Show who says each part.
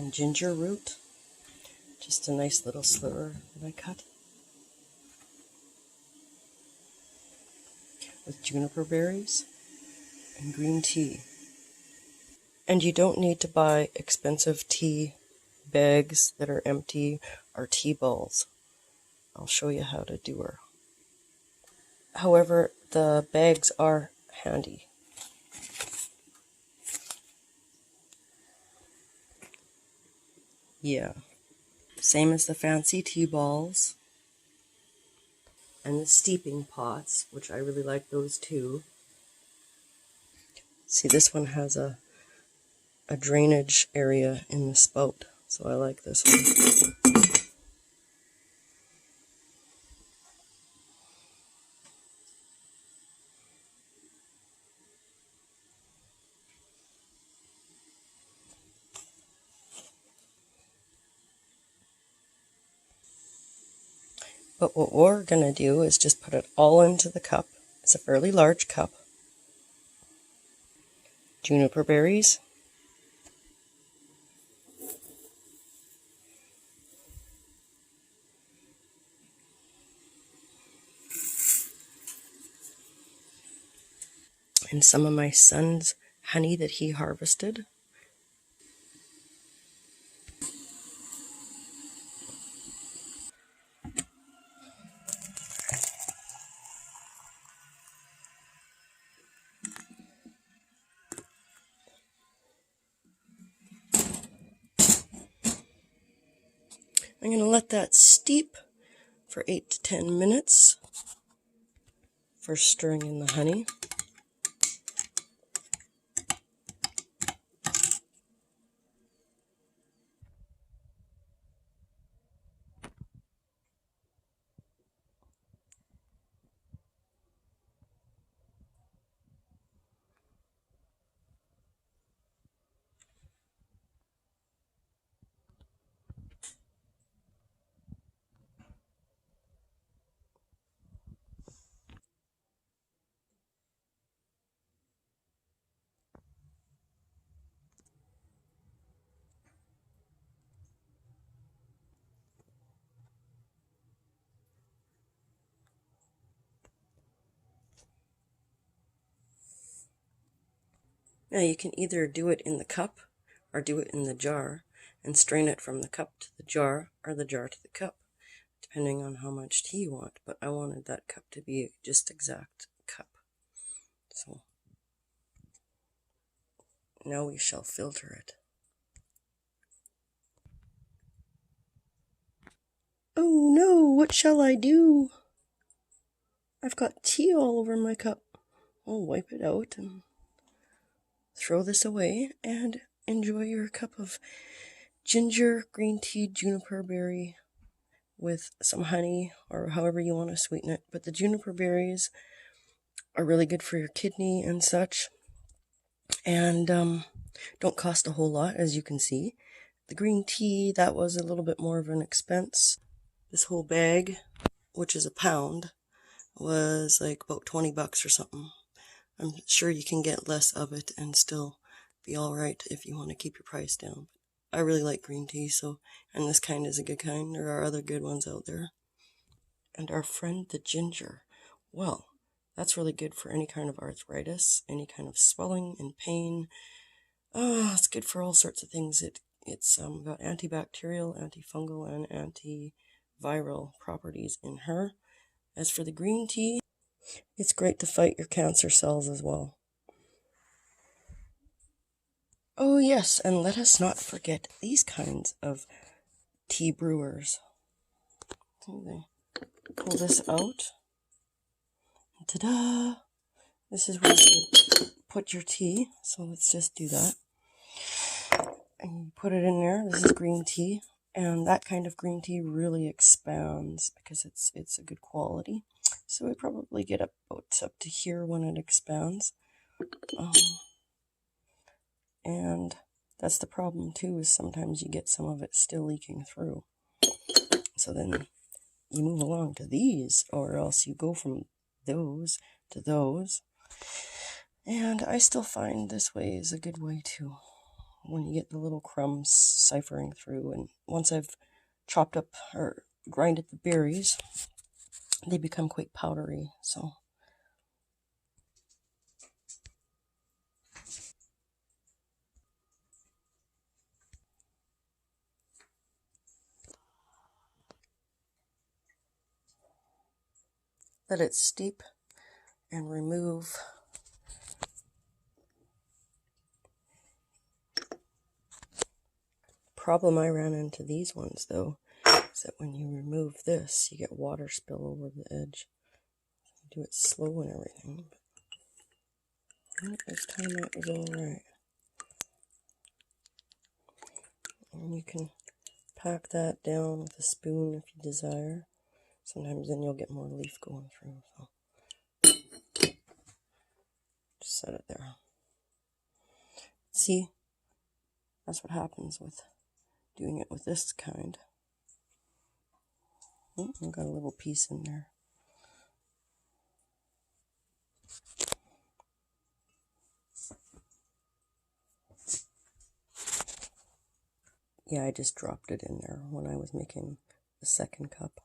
Speaker 1: and ginger root. Just a nice little sliver that I cut. With juniper berries and green tea. And you don't need to buy expensive tea bags that are empty or tea bowls. I'll show you how to do her. However, the bags are handy. Yeah. Same as the fancy tea balls. And the steeping pots, which I really like those too. See, this one has a drainage area in the spout, so I like this one. But what we're going to do is just put it all into the cup. It's a fairly large cup. Juniper berries. And some of my son's honey that he harvested. I'm going to let that steep for 8 to 10 minutes for stirring in the honey. Now you can either do it in the cup or do it in the jar and strain it from the cup to the jar or the jar to the cup, depending on how much tea you want. But I wanted that cup to be just exact cup. So now we shall filter it. Oh no, what shall I do? I've got tea all over my cup. I'll wipe it out and throw this away and enjoy your cup of ginger green tea juniper berry with some honey or however you want to sweeten it. But the juniper berries are really good for your kidney and such, and don't cost a whole lot, as you can see. The green tea, that was a little bit more of an expense. This whole bag, which is a pound, was like about 20 bucks or something. I'm sure you can get less of it and still be all right if you want to keep your price down. I really like green tea, so, and this kind is a good kind. There are other good ones out there. And our friend the ginger, well, that's really good for any kind of arthritis, any kind of swelling and pain. It's good for all sorts of things. It's got antibacterial, antifungal, and antiviral properties in her. As for the green tea, it's great to fight your cancer cells as well. Oh yes, and let us not forget these kinds of tea brewers. So they pull this out. Ta-da! This is where you would put your tea. So let's just do that. And you put it in there. This is green tea. And that kind of green tea really expands because it's a good quality. So we probably get up to here when it expands. And that's the problem too, is sometimes you get some of it still leaking through. So then you move along to these, or else you go from those to those. And I still find this way is a good way too. when you get the little crumbs ciphering through. And once I've chopped up or grinded the berries, they become quite powdery. So let it steep and remove. Problem I ran into these ones though is that when you remove this, you get water spill over the edge. You do it slow and everything. But this time it was all right. And you can pack that down with a spoon if you desire. Sometimes then you'll get more leaf going through. So just set it there. See, that's what happens with doing it with this kind. Oh, I've got a little piece in there. Yeah, I just dropped it in there when I was making the second cup.